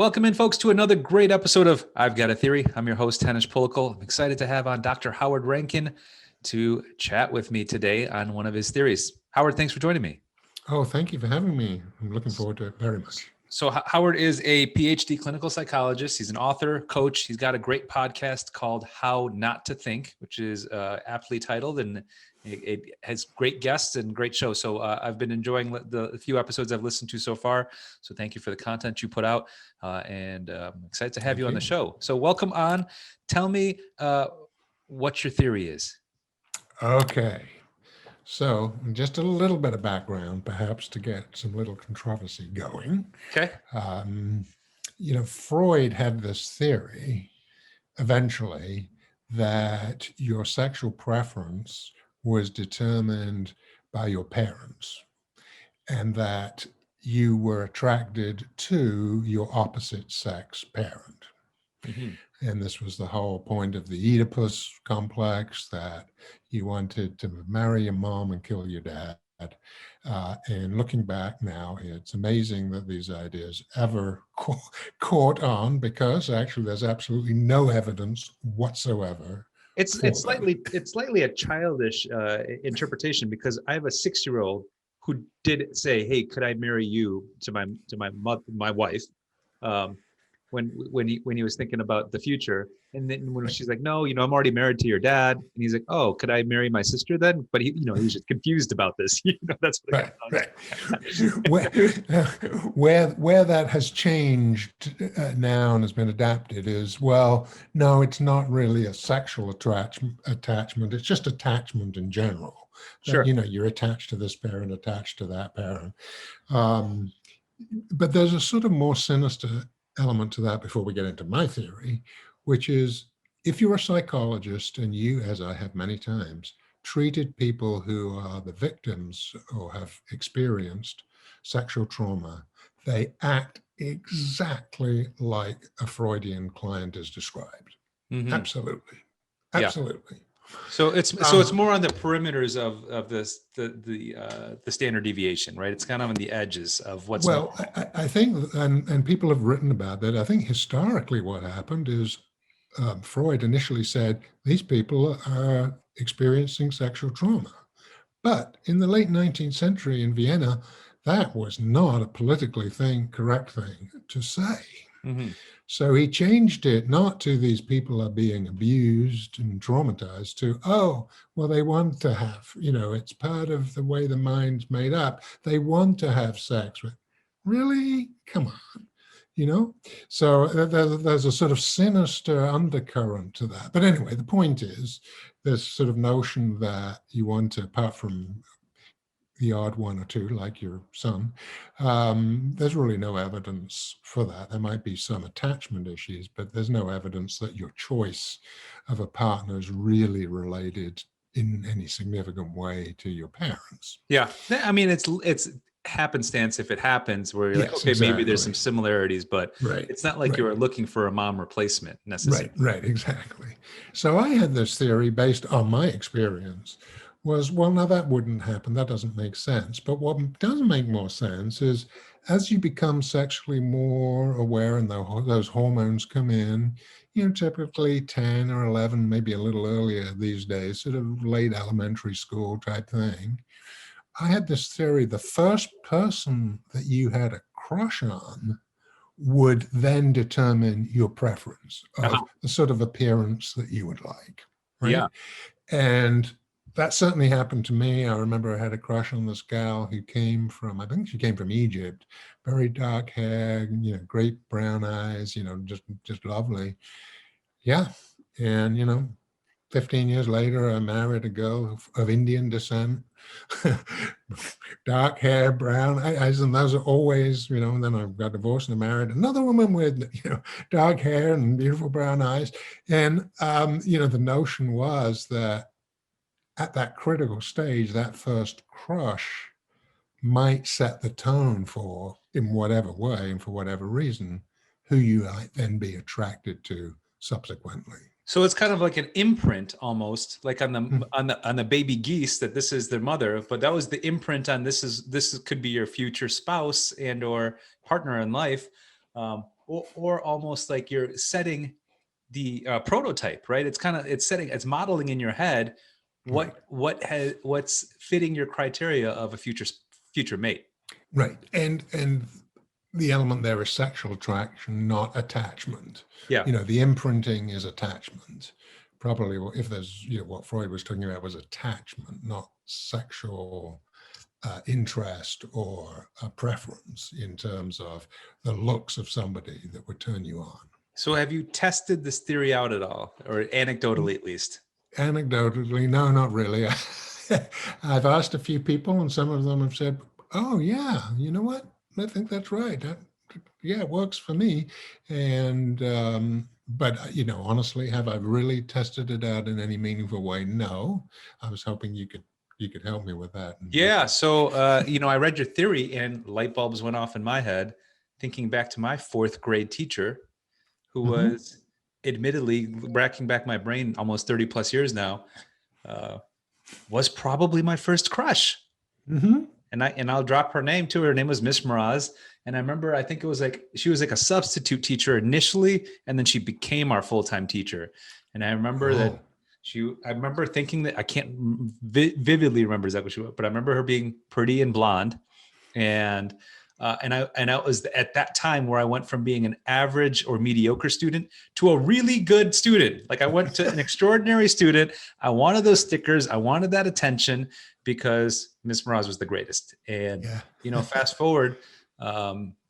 Welcome in, folks, to another great episode of I've Got a Theory. I'm your host, Henish. I'm excited to have on Dr. Howard Rankin to chat with me today on one of his theories. Howard, thanks for joining me. Oh, thank you for having me. I'm looking forward to it very much. So Howard is a PhD clinical psychologist. He's an author, coach. He's got a great podcast called How Not to Think, which is aptly titled, and it has great guests and great shows. So I've been enjoying the few episodes I've listened to so far. So thank you for the content you put out, and I'm excited to have you on the show. So welcome on. Tell me what your theory is. Okay. So just a little bit of background, perhaps, to get some little controversy going. Okay. Freud had this theory eventually that your sexual preference was determined by your parents and that you were attracted to your opposite sex parent. Mm-hmm. And this was the whole point of the Oedipus complex, that you wanted to marry your mom and kill your dad. And looking back now, it's amazing that these ideas ever caught on, because actually there's absolutely no evidence whatsoever. It's slightly a childish interpretation, because I have a 6-year-old who did say, "Hey, could I marry you?" to my wife. When he was thinking about the future, and then when she's like, "No, I'm already married to your dad," and he's like, "Oh, could I marry my sister then?" But he was just confused about this. That's what where that has changed now and has been adapted is, well, no, it's not really a sexual attachment. It's just attachment in general. Sure. You're attached to this parent, attached to that parent. But there's a sort of more sinister element to that before we get into my theory, which is, if you're a psychologist and you, as I have many times, treated people who are the victims or have experienced sexual trauma, they act exactly like a Freudian client is described. Mm-hmm. Absolutely. Yeah. So it's more on the perimeters of the standard deviation, right? It's kind of on the edges of what's well. I think, and people have written about that. I think historically what happened is Freud initially said these people are experiencing sexual trauma, but in the late 19th century in Vienna, that was not a politically correct thing to say. Mm-hmm. So he changed it not to these people are being abused and traumatized to, oh, well, they want to have, it's part of the way the mind's made up. They want to have sex with. Really? Come on. So there's a sort of sinister undercurrent to that. But anyway, the point is this sort of notion that you want to, apart from the odd one or two, like your son, there's really no evidence for that. There might be some attachment issues, but there's no evidence that your choice of a partner is really related in any significant way to your parents. Yeah. I mean, it's happenstance if it happens, where you're like, okay, exactly. Maybe there's some similarities, but it's not like you were looking for a mom replacement necessarily. Right, exactly. So I had this theory based on my experience was, well, now that wouldn't happen. That doesn't make sense. But what does make more sense is, as you become sexually more aware and those hormones come in, typically 10 or 11, maybe a little earlier these days, sort of late elementary school type thing. I had this theory, the first person that you had a crush on would then determine your preference of the sort of appearance that you would like. Right? Yeah. And that certainly happened to me. I remember I had a crush on this gal who came from, I think she came from Egypt, very dark hair, great brown eyes, just lovely. Yeah. And, 15 years later, I married a girl of Indian descent, dark hair, brown eyes, and those are always, and then I got divorced and I married another woman with, dark hair and beautiful brown eyes. And, the notion was that at that critical stage, that first crush might set the tone for, in whatever way and for whatever reason, who you might then be attracted to subsequently. So it's kind of like an imprint, almost like on the baby geese, that this is their mother, but that was the imprint on this could be your future spouse and or partner in life. or almost like you're setting the prototype, right? It's modeling in your head Right. what's fitting your criteria of a future mate. Right. And the element there is sexual attraction, not attachment. Yeah. The imprinting is attachment. Probably if there's, what Freud was talking about was attachment, not sexual interest or a preference in terms of the looks of somebody that would turn you on. So have you tested this theory out at all, or anecdotally at least? Anecdotally, no, not really. I've asked a few people, and some of them have said, "Oh, yeah, you know what? I think that's right. Yeah, it works for me." And but honestly, have I really tested it out in any meaningful way? No. I was hoping you could help me with that. Yeah. So I read your theory, and light bulbs went off in my head, thinking back to my fourth grade teacher, who was admittedly, racking back my brain almost 30 plus years now, was probably my first crush. And I'll drop her name too. Her name was Miss Mraz. And I remember, I think it was like, she was like a substitute teacher initially, and then she became our full-time teacher. And I remember I remember thinking that, I can't vividly remember exactly what she was, but I remember her being pretty and blonde. And I was at that time where I went from being an average or mediocre student to a really good student. Like I went to an extraordinary student. I wanted those stickers. I wanted that attention because Miss Mraz was the greatest. And, fast forward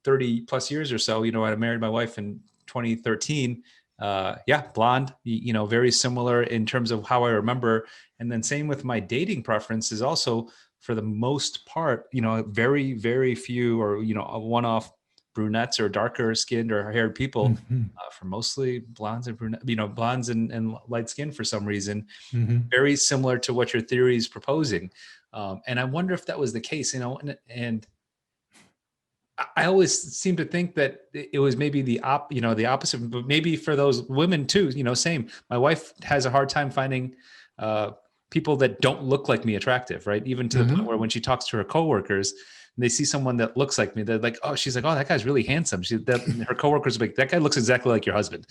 30 plus years or so, I married my wife in 2013. Blonde, very similar in terms of how I remember. And then same with my dating preferences also. For the most part, very, very few or, a one-off brunettes or darker skinned or haired people, for mostly blondes and blondes and light skin for some reason, very similar to what your theory is proposing. And I wonder if that was the case, and I always seem to think that it was maybe the opposite, but maybe for those women too, same. My wife has a hard time finding, people that don't look like me attractive, right? Even to the point where when she talks to her coworkers and they see someone that looks like me, they're like, "Oh," she's like, "Oh, that guy's really handsome." Her coworkers are like, "That guy looks exactly like your husband."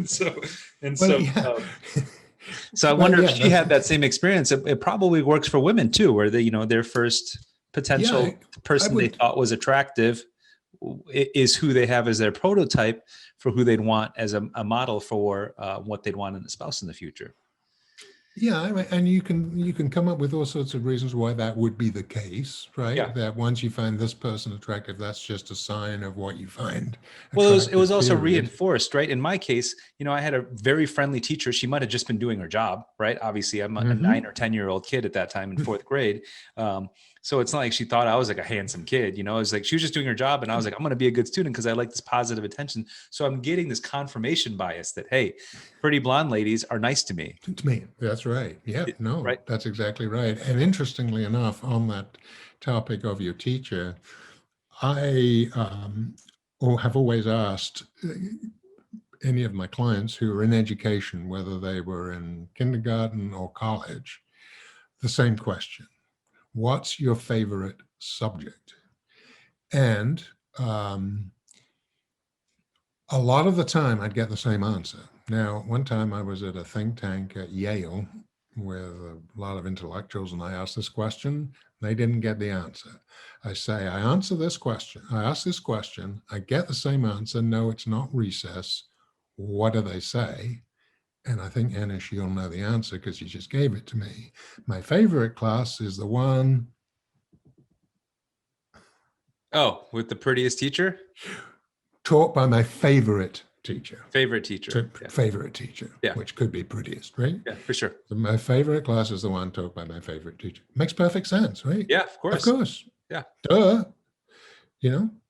So I wonder if she had that same experience. It probably works for women too, where they, their first potential person they thought was attractive is who they have as their prototype for who they'd want as a model for what they'd want in a spouse in the future. Yeah, and you can come up with all sorts of reasons why that would be the case, right? Yeah. That once you find this person attractive, that's just a sign of what you find. Well, it was also reinforced, right? In my case, I had a very friendly teacher. She might have just been doing her job, right? Obviously, I'm a 9 or 10-year-old kid at that time in fourth grade. So it's not like she thought I was like a handsome kid, It was like she was just doing her job, and I was like, I'm going to be a good student because I like this positive attention. So I'm getting this confirmation bias that, hey, pretty blonde ladies are nice to me. To me, that's right. Yeah, no, right. That's exactly right. And interestingly enough, on that topic of your teacher, I have always asked any of my clients who are in education, whether they were in kindergarten or college, the same question: what's your favorite subject? And a lot of the time I'd get the same answer. Now, one time I was at a think tank at Yale with a lot of intellectuals, and I asked this question. They didn't get the answer. I say, I ask this question, I get the same answer. No, it's not recess. What do they say? And I think, Henish, you'll know the answer because you just gave it to me. My favorite class is the one. Oh, with the prettiest teacher? Taught by my favorite teacher. Favorite teacher. Favorite teacher, yeah. Which could be prettiest, right? Yeah, for sure. So my favorite class is the one taught by my favorite teacher. Makes perfect sense, right? Yeah, of course. Of course. Yeah. Duh.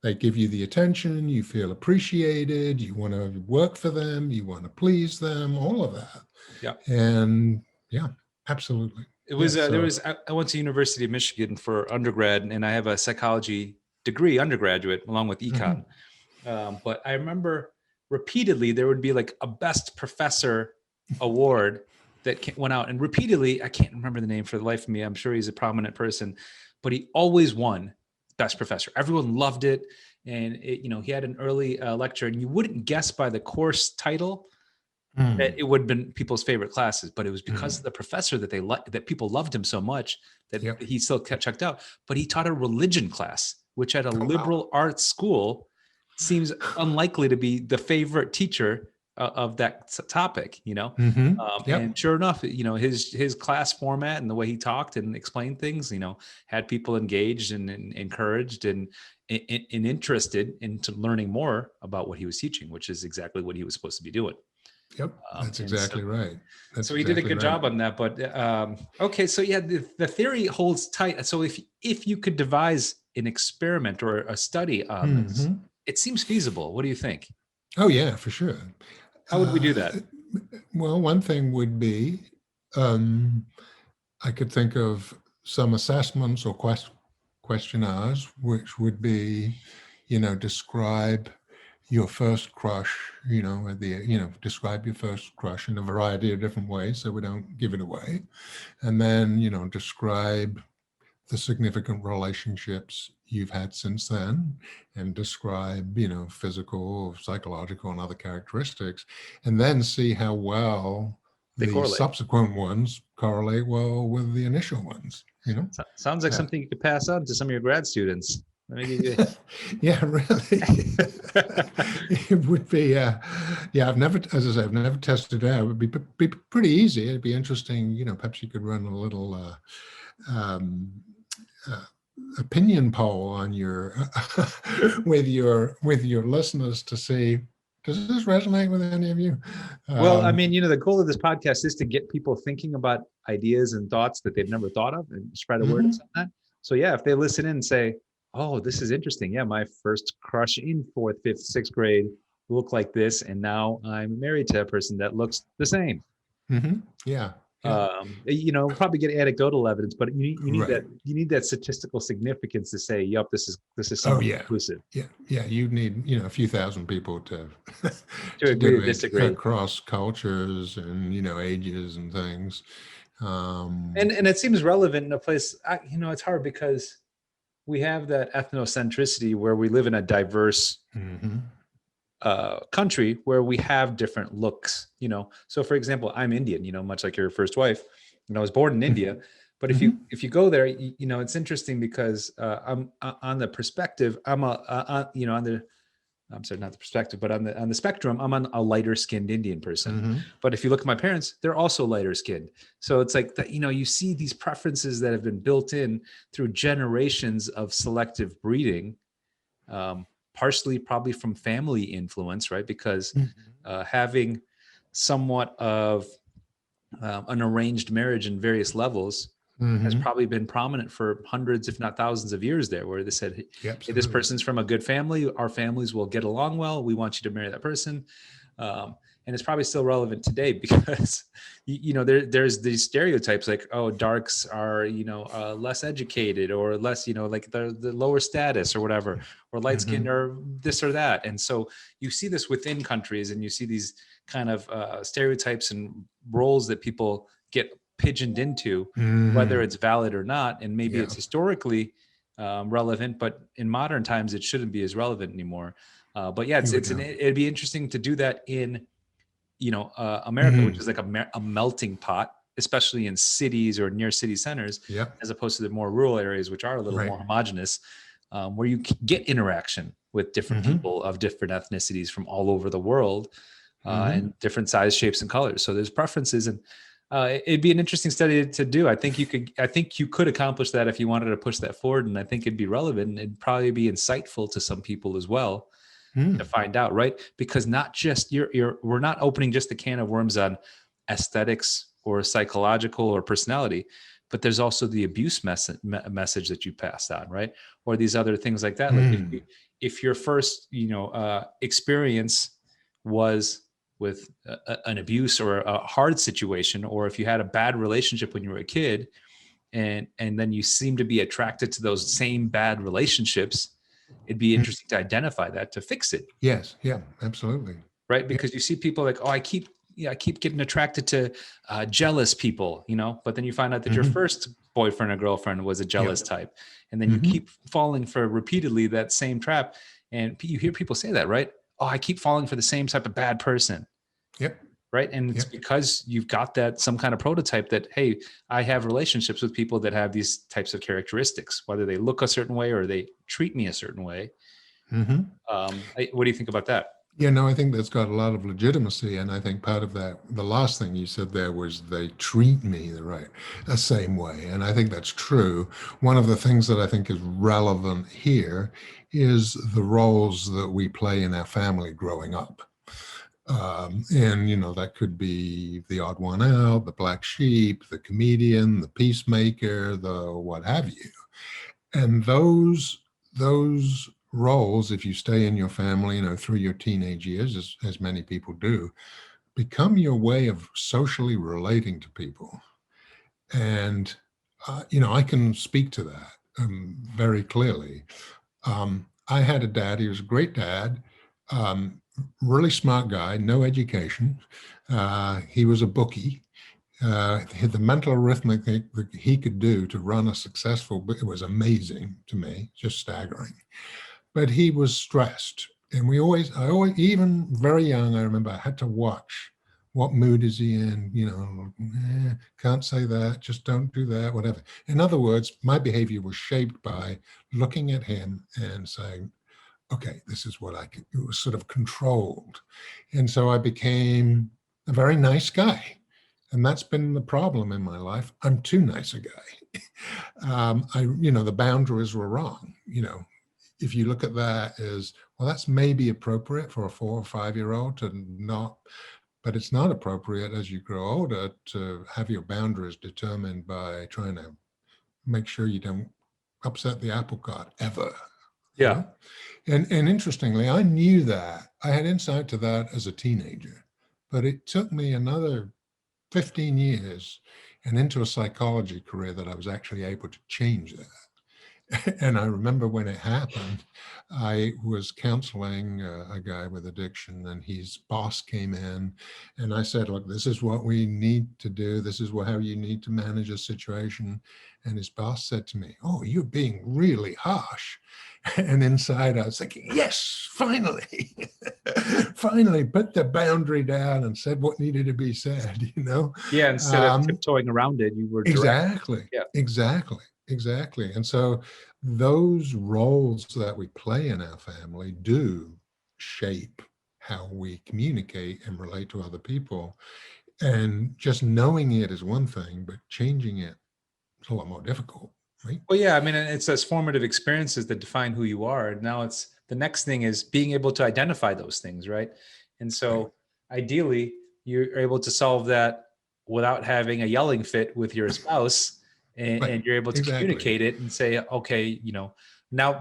They give you the attention, you feel appreciated, you want to work for them, you want to please them, all of that. Yeah. And yeah, absolutely. It was, I went to University of Michigan for undergrad, and I have a psychology degree undergraduate along with econ. But I remember repeatedly there would be like a best professor award that went out, and repeatedly, I can't remember the name for the life of me. I'm sure he's a prominent person, but he always won best professor. Everyone loved it. And he had an early lecture, and you wouldn't guess by the course title that it would have been people's favorite classes, but it was because of the professor that that people loved him so much that Yep. he still kept checked out. But he taught a religion class, which at a Oh, wow. liberal arts school seems unlikely to be the favorite teacher of that topic, Yep. and sure enough, his class format and the way he talked and explained things, had people engaged and encouraged and interested into learning more about what he was teaching, which is exactly what he was supposed to be doing. Yep. That's exactly right. So he did a good job on that. But okay, so yeah, the theory holds tight. So if you could devise an experiment or a study on this, it seems feasible. What do you think? Oh yeah, for sure. How would we do that? Well, one thing would be, I could think of some assessments or questionnaires, which would be, describe your first crush, describe your first crush in a variety of different ways so we don't give it away. And then, describe the significant relationships you've had since then, and describe, physical, psychological, and other characteristics, and then see how well the subsequent ones correlate well with the initial ones. Sounds like something you could pass on to some of your grad students. Yeah, really. It would be, I've never tested it out. It would be pretty easy. It'd be interesting, perhaps you could run a little opinion poll on your with your listeners to see, does this resonate with any of you? Well, I mean, the goal of this podcast is to get people thinking about ideas and thoughts that they've never thought of and spread awareness on that. So yeah, if they listen in and say, oh, this is interesting. Yeah, my first crush in 4th, 5th, 6th grade looked like this, and now I'm married to a person that looks the same. Yeah. Probably get anecdotal evidence, but you need that statistical significance to say, yep, this is something inclusive. Yeah. You need, a few thousand people to agree or disagree across cultures and, ages and things. And it seems relevant in a place, it's hard because we have that ethnocentricity where we live in a diverse country where we have different looks, So for example, I'm Indian, much like your first wife, and I was born in India. But if you go there, it's interesting because I'm on the perspective. I'm sorry, not the perspective, but on the spectrum, I'm on a lighter skinned Indian person. But if you look at my parents, they're also lighter skinned. So it's like that, you see these preferences that have been built in through generations of selective breeding, partially probably from family influence, right? Because having somewhat of an arranged marriage in various levels has probably been prominent for hundreds, if not thousands of years there, where they said, hey, this person's from a good family. Our families will get along well. We want you to marry that person. And it's probably still relevant today because, there's these stereotypes like, oh, darks are, less educated or less, like the lower status or whatever, or light skinned or this or that. And so you see this within countries, and you see these kind of stereotypes and roles that people get pigeoned into, whether it's valid or not. And maybe it's historically relevant, but in modern times, it shouldn't be as relevant anymore. But yeah, it'd be interesting to do that in, America, which is like a melting pot, especially in cities or near city centers, as opposed to the more rural areas, which are a little more homogenous, where you get interaction with different people of different ethnicities from all over the world, and different size, shapes, and colors. So there's preferences, and it'd be an interesting study to do. I think you could accomplish that if you wanted to push that forward, and I think it'd be relevant, and it'd probably be insightful to some people as well. To find out, right? Because not just we're not opening just a can of worms on aesthetics or psychological or personality, but there's also the abuse message that you passed on, right? Or these other things like that. Like if your first, experience was with an abuse or a hard situation, or if you had a bad relationship when you were a kid, and then you seem to be attracted to those same bad relationships, it'd be interesting to identify that, to fix it. Yes. Yeah, absolutely. Right. Because you see people like, oh, I keep getting attracted to jealous people, but then you find out that your first boyfriend or girlfriend was a jealous type, and then you Mm-hmm. keep falling for repeatedly that same trap. And you hear people say that, right? Oh, I keep falling for the same type of bad person, Yep. right? And it's Yep. because you've got that some kind of prototype that, hey, I have relationships with people that have these types of characteristics, whether they look a certain way or they treat me a certain way. Mm-hmm. What do you think about that? Yeah, no, I think that's got a lot of legitimacy, and I think part of that, the last thing you said there was they treat me the same way, and I think that's true. One of the things that I think is relevant here is the roles that we play in our family growing up. And that could be the odd one out, the black sheep, the comedian, the peacemaker, the what have you. And those roles, if you stay in your family, through your teenage years, as many people do, become your way of socially relating to people. And I can speak to that very clearly. I had a dad. He was a great dad, um, really smart guy, no education. He was a bookie. The mental arithmetic that he could do to run a successful, it was amazing to me, just staggering. But he was stressed. And I always, even very young, I remember I had to watch what mood is he in, can't say that, just don't do that, whatever. In other words, my behavior was shaped by looking at him and saying, okay, this is what I could, it was sort of controlled. And so I became a very nice guy. And that's been the problem in my life. I'm too nice a guy. The boundaries were wrong. If you look at that as, well, that's maybe appropriate for a 4 or 5 year old to not, but it's not appropriate as you grow older to have your boundaries determined by trying to make sure you don't upset the apple cart ever. Yeah. And interestingly, I knew that. I had insight to that as a teenager, but it took me another 15 years and into a psychology career that I was actually able to change that. And I remember when it happened, I was counseling a guy with addiction, and his boss came in, and I said, look, this is what we need to do. This is how you need to manage a situation. And his boss said to me, oh, you're being really harsh. And inside I was thinking, yes, finally, finally put the boundary down and said what needed to be said, Yeah. Instead of tiptoeing around it, you were direct. Exactly, Yeah. exactly. And so those roles that we play in our family do shape how we communicate and relate to other people. And just knowing it is one thing, but changing it is a lot more difficult, right? Well, yeah. I mean, it's those formative experiences that define who you are. And now it's the next thing is being able to identify those things, right? And Right. so ideally, you're able to solve that without having a yelling fit with your spouse, Right. and you're able to Exactly. communicate it and say, okay, now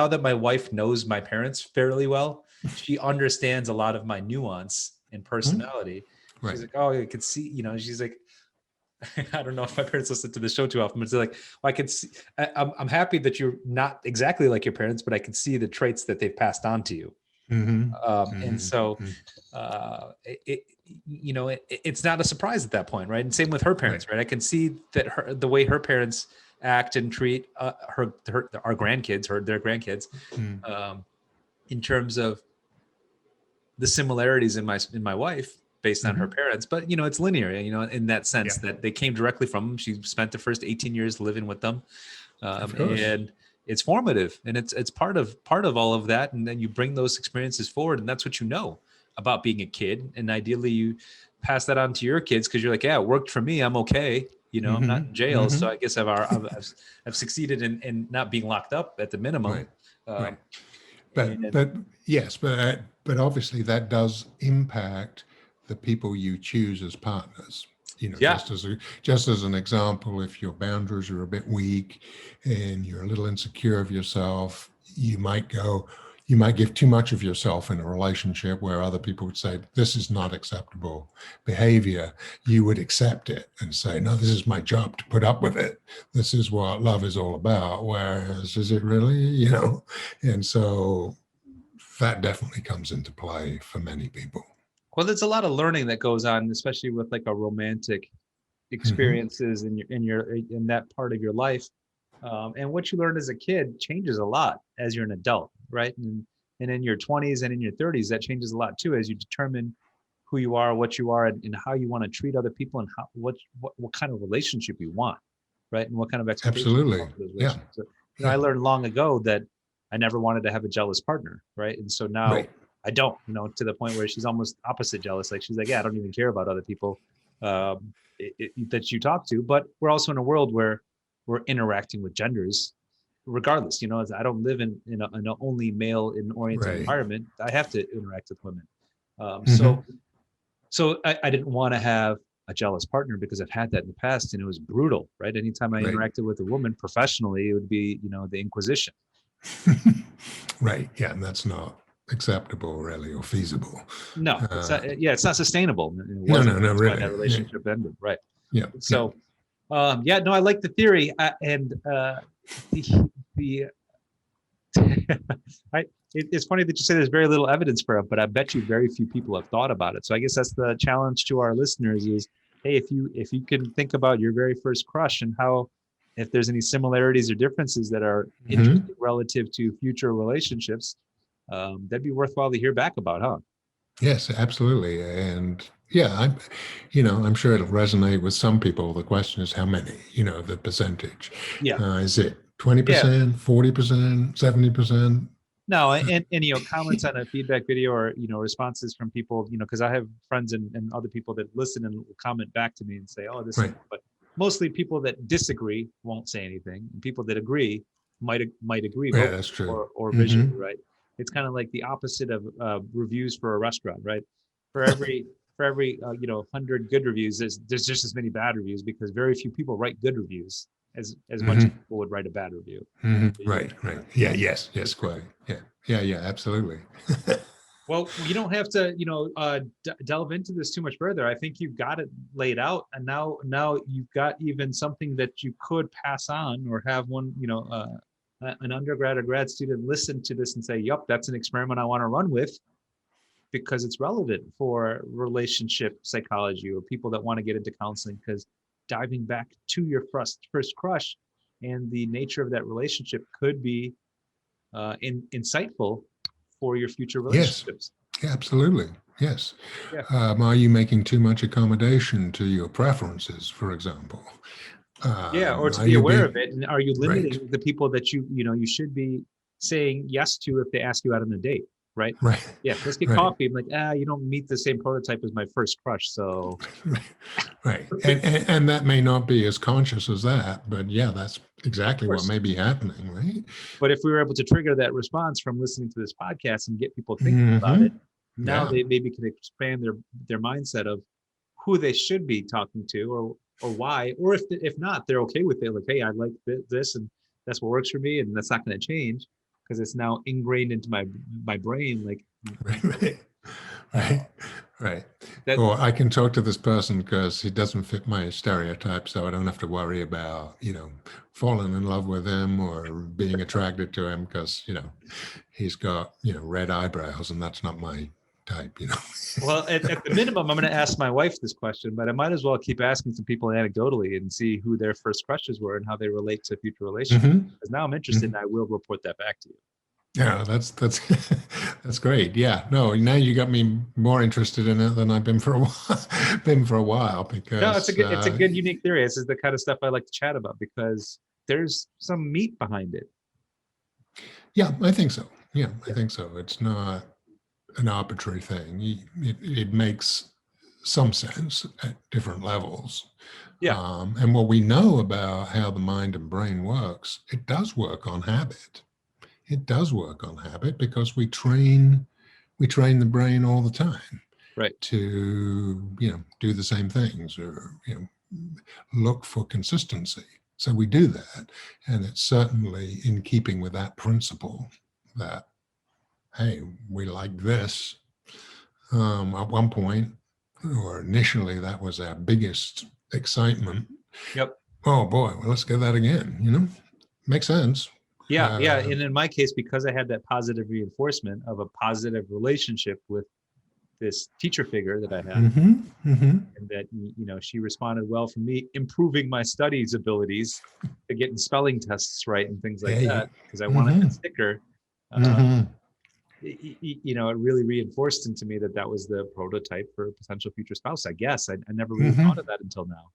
that my wife knows my parents fairly well, she understands a lot of my nuance and personality. Right. She's like, oh, I could see, she's like, I don't know if my parents listen to the show too often, but it's like, well, I can see, I'm happy that you're not exactly like your parents, but I can see the traits that they've passed on to you. Mm-hmm. And so, it's not a surprise at that point, right? And same with her parents, right? I can see that the way her parents act and treat our grandkids, their grandkids, in terms of the similarities in my wife based on her parents, but it's linear, in that sense that they came directly from them. She spent the first 18 years living with them, and it's formative, and it's part of all of that. And then you bring those experiences forward, and that's what you know about being a kid. And ideally, you pass that on to your kids because you're like, yeah, it worked for me. I'm okay. I'm not in jail, so I guess I've succeeded in not being locked up at the minimum. Right. But yes, but obviously that does impact the people you choose as partners. Just as an example, if your boundaries are a bit weak and you're a little insecure of yourself, you might give too much of yourself in a relationship where other people would say, this is not acceptable behavior. You would accept it and say, no, this is my job to put up with it. This is what love is all about. Whereas, is it really, And so that definitely comes into play for many people. Well, there's a lot of learning that goes on, especially with like a romantic experiences in that part of your life. And what you learned as a kid changes a lot as you're an adult, right? And in your 20s and in your 30s, that changes a lot too, as you determine who you are, what you are, and how you want to treat other people, and what kind of relationship you want, right? And what kind of expectations you Absolutely. want for those Yeah. relationships. So, I learned long ago that I never wanted to have a jealous partner, right? And so now Right. I don't, to the point where she's almost opposite jealous. Like she's like, yeah, I don't even care about other people that you talk to. But we're also in a world where we're interacting with genders regardless. As I don't live in an only male oriented Right. environment. I have to interact with women. Mhm. So I didn't want to have a jealous partner because I've had that in the past, and it was brutal, right? Anytime I Right. interacted with a woman professionally, it would be, the Inquisition. Right. Yeah. And that's not acceptable, really, or feasible. No, it's not. Yeah, it's not sustainable. It No, wasn't. no, That's why really. that relationship ended, right? Yeah. So, yeah, no, I like the theory, and the it's funny that you say there's very little evidence for it, but I bet you very few people have thought about it. So I guess that's the challenge to our listeners is, hey, if you can think about your very first crush and how, if there's any similarities or differences that are interesting relative to future relationships, that'd be worthwhile to hear back about, huh? Yes, absolutely. And yeah, I'm sure it'll resonate with some people. The question is how many, the percentage. Yeah. Is it Yeah. 20%, 40%, 70%? No, and comments on a feedback video, or responses from people, because I have friends and other people that listen and will comment back to me and say, oh, this is, Right. but mostly people that disagree won't say anything, and people that agree might agree Yeah, vocally that's true. or visually, right? It's kind of like the opposite of reviews for a restaurant, right? For every 100 good reviews, there's just as many bad reviews, because very few people write good reviews as much as people would write a bad review. Right. Yeah, yes, quite. Yeah, absolutely. Well, you don't have to, delve into this too much further. I think you've got it laid out, and now you've got even something that you could pass on, or have one, an undergrad or grad student listen to this and say, "Yup, that's an experiment I want to run with," because it's relevant for relationship psychology or people that want to get into counseling. Because diving back to your first crush and the nature of that relationship could be insightful for your future Yes, relationships. absolutely. Yes. Yeah. Are you making too much accommodation to your preferences, for example? Yeah, or to Are be you aware being of it, and are you right? limiting the people that you should be saying yes to if they ask you out on a date, right? Right. Yeah, let's get Right. coffee. I'm like, you don't meet the same prototype as my first crush, so Right. And that may not be as conscious as that, but yeah, that's of exactly what course. may be happening, right? But if we were able to trigger that response from listening to this podcast and get people thinking about Hmm. it, now Yeah. they maybe can expand their mindset of who they should be talking to, or why, or if not, they're okay with it. Like, hey, I like this, and that's what works for me, and that's not going to change because it's now ingrained into my brain. Like, Right. Right. Right. that. Or I can talk to this person because he doesn't fit my stereotype, so I don't have to worry about, falling in love with him or being attracted to him because, he's got, red eyebrows and that's not my type. Well, at the minimum, I'm going to ask my wife this question, but I might as well keep asking some people anecdotally and see who their first crushes were and how they relate to future relationships. Hmm. Because now I'm interested, and I will report that back to you. Yeah, that's that's great. Yeah, no, now you got me more interested in it than I've been for a while. Been for a while No, because it's a good unique theory. This is the kind of stuff I like to chat about because there's some meat behind it. yeah, I think so. Yeah, I Yeah. think so. It's not an arbitrary thing. It makes some sense at different levels. Yeah. And what we know about how the mind and brain works, it does work on habit. It does work on habit because we train the brain all the time Right. to do the same things or look for consistency. So we do that, and it's certainly in keeping with that principle that hey, we like this. At one point, or initially, that was our biggest excitement. Yep. Oh boy, well, let's get that again. Makes sense. Yeah. Yeah. And in my case, because I had that positive reinforcement of a positive relationship with this teacher figure that I had, Mm-hmm. Mm-hmm. and that, you know, she responded well for me improving my studies abilities to getting spelling tests right and things like Yeah. that, because I wanted Mm-hmm. that sticker. Mm-hmm. You know, it really reinforced into me that that was the prototype for a potential future spouse. I guess I never really Mm-hmm. thought of that until now.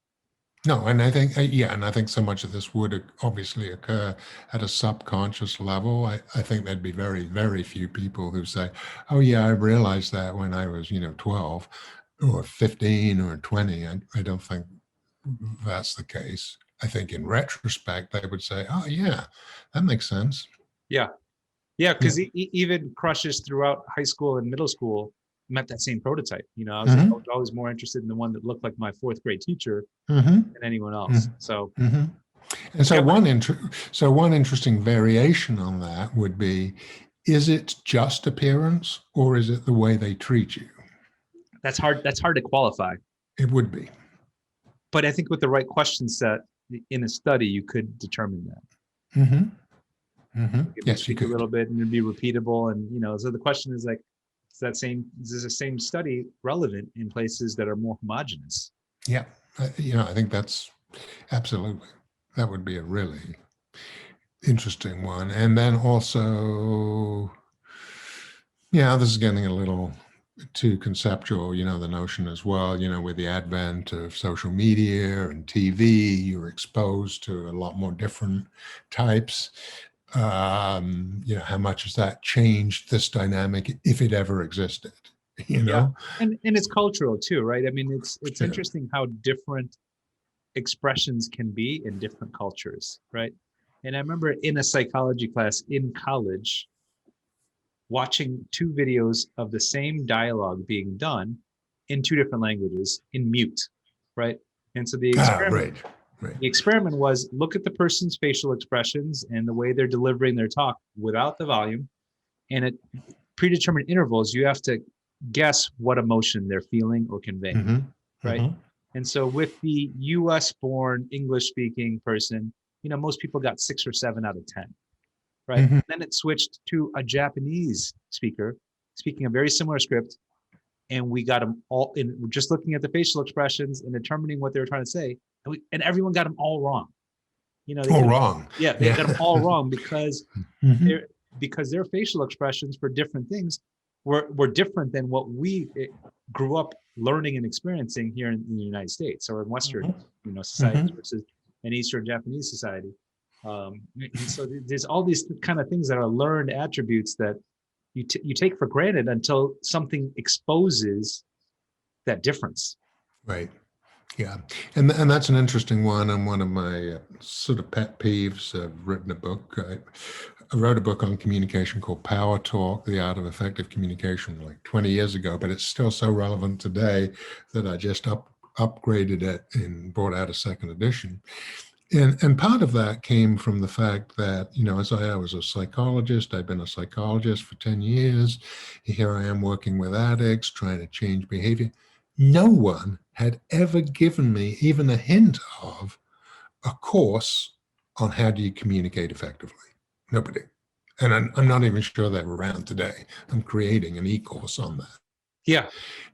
No, and I think, yeah, and I think so much of this would obviously occur at a subconscious level. I think there'd be very, very few people who say, oh, yeah, I realized that when I was, 12 or 15 or 20. I don't think that's the case. I think in retrospect, they would say, oh, yeah, that makes sense. Yeah, yeah, Yeah. because even crushes throughout high school and middle school met that same prototype. You know, I was Mm-hmm. always more interested in the one that looked like my fourth grade teacher Mm-hmm. than anyone else. So Mm-hmm. Mm-hmm. And so yeah, but one interesting variation on that would be, is it just appearance or is it the way they treat you? that's hard. That's hard to qualify. It would be. But I think with the right question set in a study, you could determine that. Mm-hmm. Mm-hmm. You could Yes, you misspeak a could. little bit and it'd be repeatable. And, you know, so the question is like, is the same study relevant in places that are more homogenous? Yeah. I think that's absolutely, that would be a really interesting one. And then also, yeah, this is getting a little too conceptual, the notion as well, with the advent of social media and TV, you're exposed to a lot more different types. How much has that changed this dynamic, if it ever existed, you Yeah. know? And it's cultural too, right? I mean, it's Sure. interesting how different expressions can be in different cultures, right? And I remember in a psychology class in college, watching two videos of the same dialogue being done in two different languages in mute, right? And so Right. the experiment was look at the person's facial expressions and the way they're delivering their talk without the volume, and at predetermined intervals, you have to guess what emotion they're feeling or conveying, Mm-hmm. right? Mm-hmm. And so with the US born English speaking person, you know, most people got 6 or 7 out of 10, right? Mm-hmm. Then it switched to a Japanese speaker speaking a very similar script. And we got them all in just looking at the facial expressions and determining what they were trying to say. And everyone got them all wrong. You know, All wrong. they got them all wrong because Mm-hmm. their facial expressions for different things were different than what we grew up learning and experiencing here in the United States or in Western, societies versus an Eastern Japanese society. And so there's all these kind of things that are learned attributes that you take for granted until something exposes that difference. Right. Yeah, and that's an interesting one. And one of my sort of pet peeves. I've written a book. I wrote a book on communication called Power Talk: The Art of Effective Communication, like 20 years ago, but it's still so relevant today that I just upgraded it and brought out a second edition. And part of that came from the fact that, as I was a psychologist, I've been a psychologist for 10 years. Here I am working with addicts, trying to change behavior. No one had ever given me even a hint of a course on how do you communicate effectively. Nobody. And I'm not even sure they're around today. I'm creating an e-course on that. Yeah.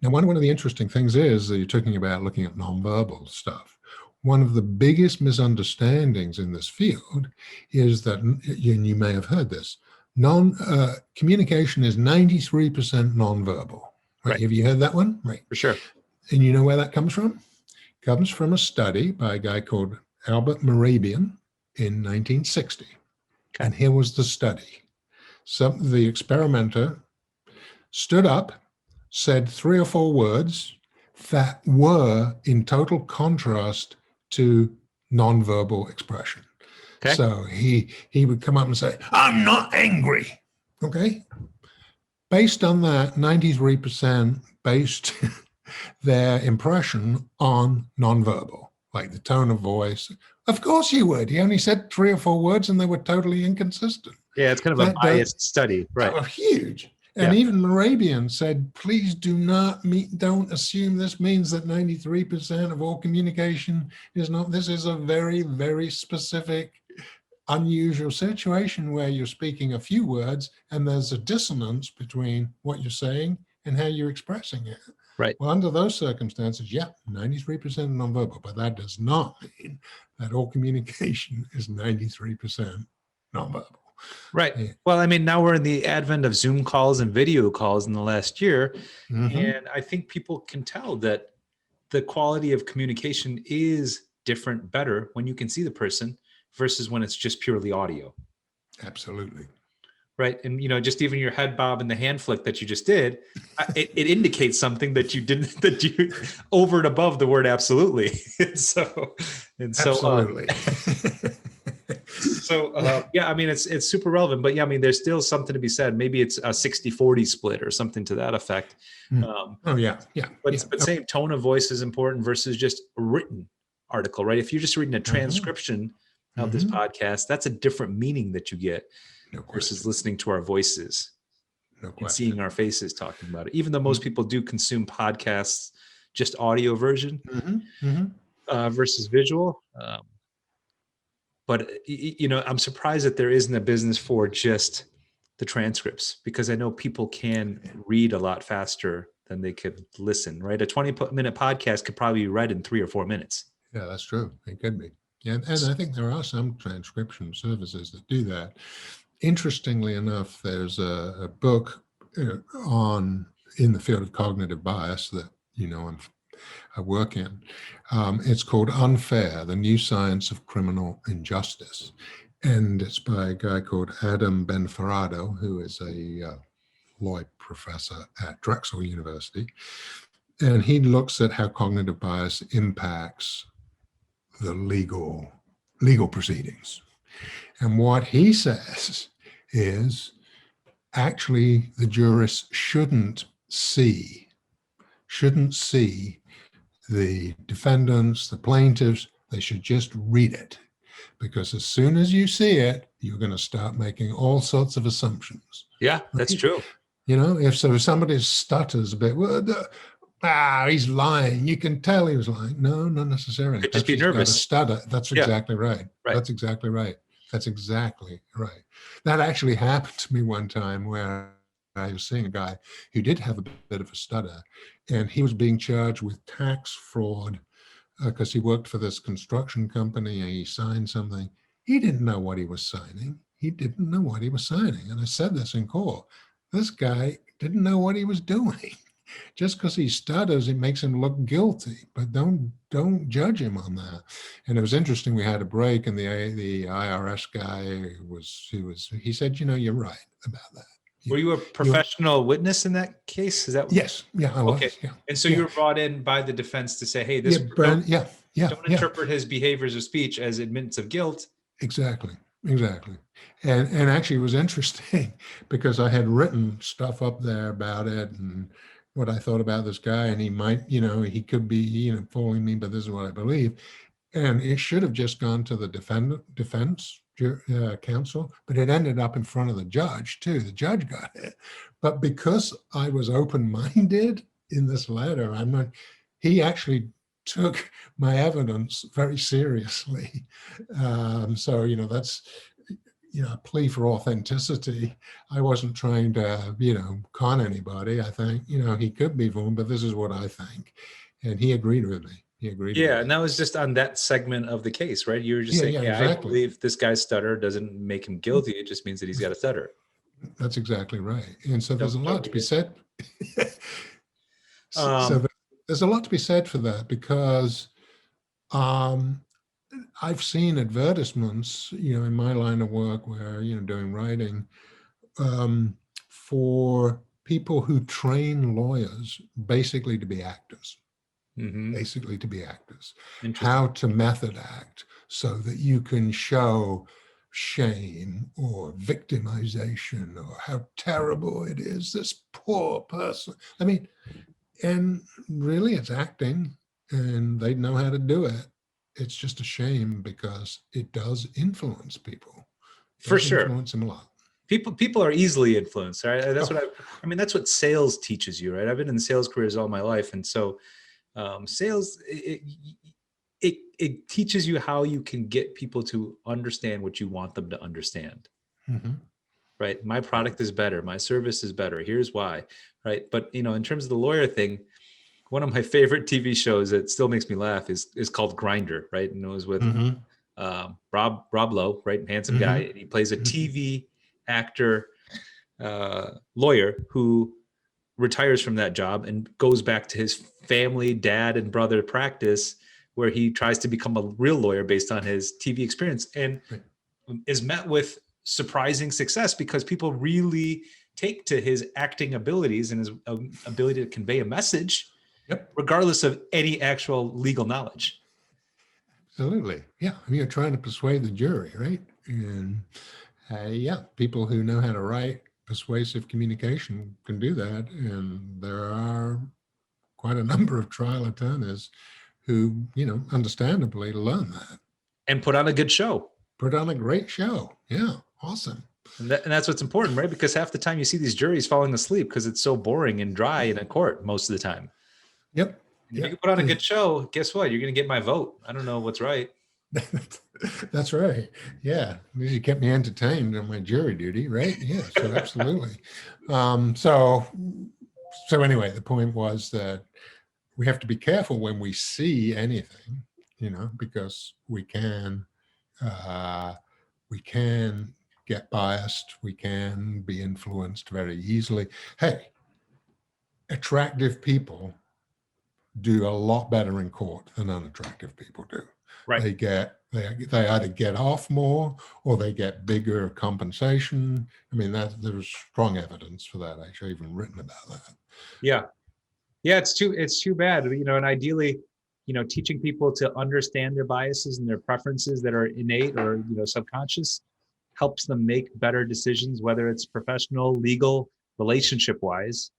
Now, one of the interesting things is that you're talking about looking at nonverbal stuff. One of the biggest misunderstandings in this field is that, and you may have heard this, communication is 93% nonverbal. Right? Have you heard that one? Right. For sure. And you know where that comes from? It comes from a study by a guy called Albert Mehrabian in 1960. Okay. And here was the study. The experimenter stood up, said 3 or 4 words that were in total contrast to nonverbal expression. Okay. So he would come up and say, "I'm not angry." Okay. Based on that, 93% based their impression on nonverbal, like the tone of voice. Of course you would. He only said 3 or 4 words and they were totally inconsistent. Yeah, it's kind of a biased study, right? Oh, huge. And even Mehrabian said, please don't assume this means that 93% of all communication is not. This is a very, very specific, unusual situation where you're speaking a few words and there's a dissonance between what you're saying and how you're expressing it. Right. Well, under those circumstances, yeah, 93% nonverbal, but that does not mean that all communication is 93% nonverbal. Right. Yeah. Well, I mean, now we're in the advent of Zoom calls and video calls in the last year. Mm-hmm. And I think people can tell that the quality of communication is different, better when you can see the person versus when it's just purely audio. Absolutely. Right. And, just even your head bob and the hand flick that you just did, it indicates something that you didn't, that you over and above the word absolutely. Absolutely. Yeah, I mean, it's super relevant, but yeah, I mean, there's still something to be said. Maybe it's a 60-40 split or something to that effect. Oh yeah. But same tone of voice is important versus just a written article, right? If you're just reading a transcription of this podcast, that's a different meaning that you get versus listening to our voices and seeing our faces talking about it. Even though most people do consume podcasts, just audio version versus visual. But I'm surprised that there isn't a business for just the transcripts, because I know people can read a lot faster than they could listen, right? A 20-minute podcast could probably be read in 3 or 4 minutes. Yeah, that's true. It could be. Yeah, and I think there are some transcription services that do that. Interestingly enough, there's a book in the field of cognitive bias that I work in. It's called Unfair: The New Science of Criminal Injustice, and it's by a guy called Adam Benferrado, who is a Lloyd professor at Drexel University, and he looks at how cognitive bias impacts the legal proceedings. And what he says is actually the jurists shouldn't see the defendants, the plaintiffs. They should just read it, because as soon as you see it, you're going to start making all sorts of assumptions. Yeah, that's true. If somebody stutters a bit, he's lying. You can tell he was lying. No, not necessarily. Could just be nervous. Stutter. That's exactly right. That's exactly right. That's exactly right. That actually happened to me one time, where I was seeing a guy who did have a bit of a stutter, and he was being charged with tax fraud because he worked for this construction company and he signed something. He didn't know what he was signing. And I said this in court. This guy didn't know what he was doing. Just because he stutters, it makes him look guilty, but don't judge him on that. And it was interesting. We had a break, and the IRS guy he said, you're right about that. Were you a professional witness in that case? Is that yes? Yeah, I was. Okay. Yeah. And so you were brought in by the defense to say, "Hey, don't interpret his behaviors of speech as admittance of guilt." Exactly. And actually, it was interesting because I had written stuff up there about it and what I thought about this guy, and he might, he could be, fooling me, but this is what I believe. And it should have just gone to the defense counsel, but it ended up in front of the judge too. The judge got it. But because I was open-minded in this letter, he actually took my evidence very seriously. So, that's, a plea for authenticity. I wasn't trying to, con anybody. I think, he could be fooled, but this is what I think. And he agreed with me. Yeah, and that was just on that segment of the case, right? You were just saying, exactly. I believe this guy's stutter doesn't make him guilty. It just means that he's got a stutter. That's exactly right. And so there's a lot to be said. There's a lot to be said for that, because I've seen advertisements, in my line of work where, doing writing, for people who train lawyers basically to be actors. How to method act so that you can show shame or victimization or how terrible it is, this poor person. I mean, and really it's acting, and they know how to do it. It's just a shame because it does influence people. For sure. Influence them a lot. People are easily influenced, right? That's that's what sales teaches you, right? I've been in sales careers all my life. And so sales, it teaches you how you can get people to understand what you want them to understand. right? My product is better. My service is better. Here's why, right? But, in terms of the lawyer thing, one of my favorite TV shows that still makes me laugh is called Grinder, right? And it was with Mm-hmm. Rob Lowe, right? Handsome guy. Mm-hmm. And he plays a TV actor, lawyer who retires from that job and goes back to his family, dad and brother practice, where he tries to become a real lawyer based on his TV experience, and Right. is met with surprising success because people really take to his acting abilities and his ability to convey a message, Yep. regardless of any actual legal knowledge. Absolutely. Yeah. I mean, you're trying to persuade the jury, right? And yeah, people who know how to write persuasive communication can do that. And there are quite a number of trial attorneys who, understandably learn that. And put on a good show. Put on a great show. Yeah. Awesome. And that's what's important, right? Because half the time you see these juries falling asleep because it's so boring and dry in a court most of the time. Yep. And if you can put on a good show, guess what? You're going to get my vote. I don't know what's right. That's right. Yeah. At least you kept me entertained on my jury duty, right? Yeah. So absolutely. So anyway, the point was that we have to be careful when we see anything, because we can get biased, we can be influenced very easily. Hey, attractive people do a lot better in court than unattractive people do. Right. They either get off more or they get bigger compensation. I mean, there's strong evidence for that. Actually, even written about that. Yeah. It's too bad, and ideally, teaching people to understand their biases and their preferences that are innate or, subconscious helps them make better decisions, whether it's professional, legal, relationship wise.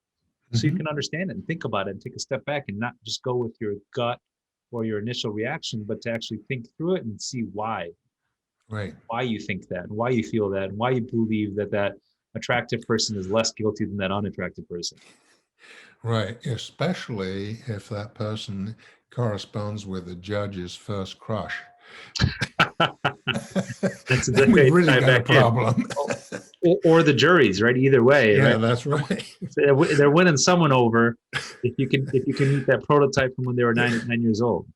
So you can understand it and think about it and take a step back and not just go with your gut or your initial reaction, but to actually think through it and see why you think that, and why you feel that, and why you believe that attractive person is less guilty than that unattractive person. Right, especially if that person corresponds with the judge's first crush. That's Then we've really got a problem. Or the juries, right? Either way, Yeah, right? that's right. They're winning someone over if you can meet that prototype from when they were 9 years old.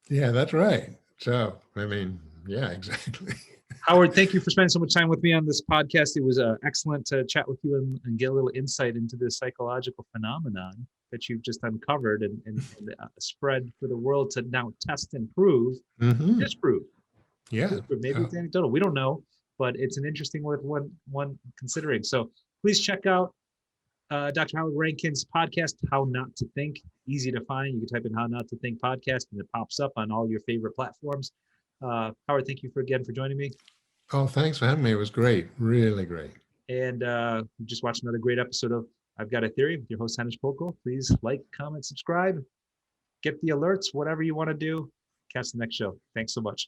Yeah, that's right. So, I mean, yeah, exactly. Howard, thank you for spending so much time with me on this podcast. It was excellent to chat with you and get a little insight into this psychological phenomenon that you've just uncovered and spread for the world to now test and prove, disprove. Yeah. Disprove. Maybe it's anecdotal. We don't know, but it's an interesting one considering. So please check out Dr. Howard Rankin's podcast, How Not to Think. Easy to find. You can type in How Not to Think podcast and it pops up on all your favorite platforms. Howard, thank you again for joining me. Oh, thanks for having me. It was great. Really great. And just watched another great episode of I've Got a Theory with your host, Henish. Please like, comment, subscribe, get the alerts, whatever you want to do. Catch the next show. Thanks so much.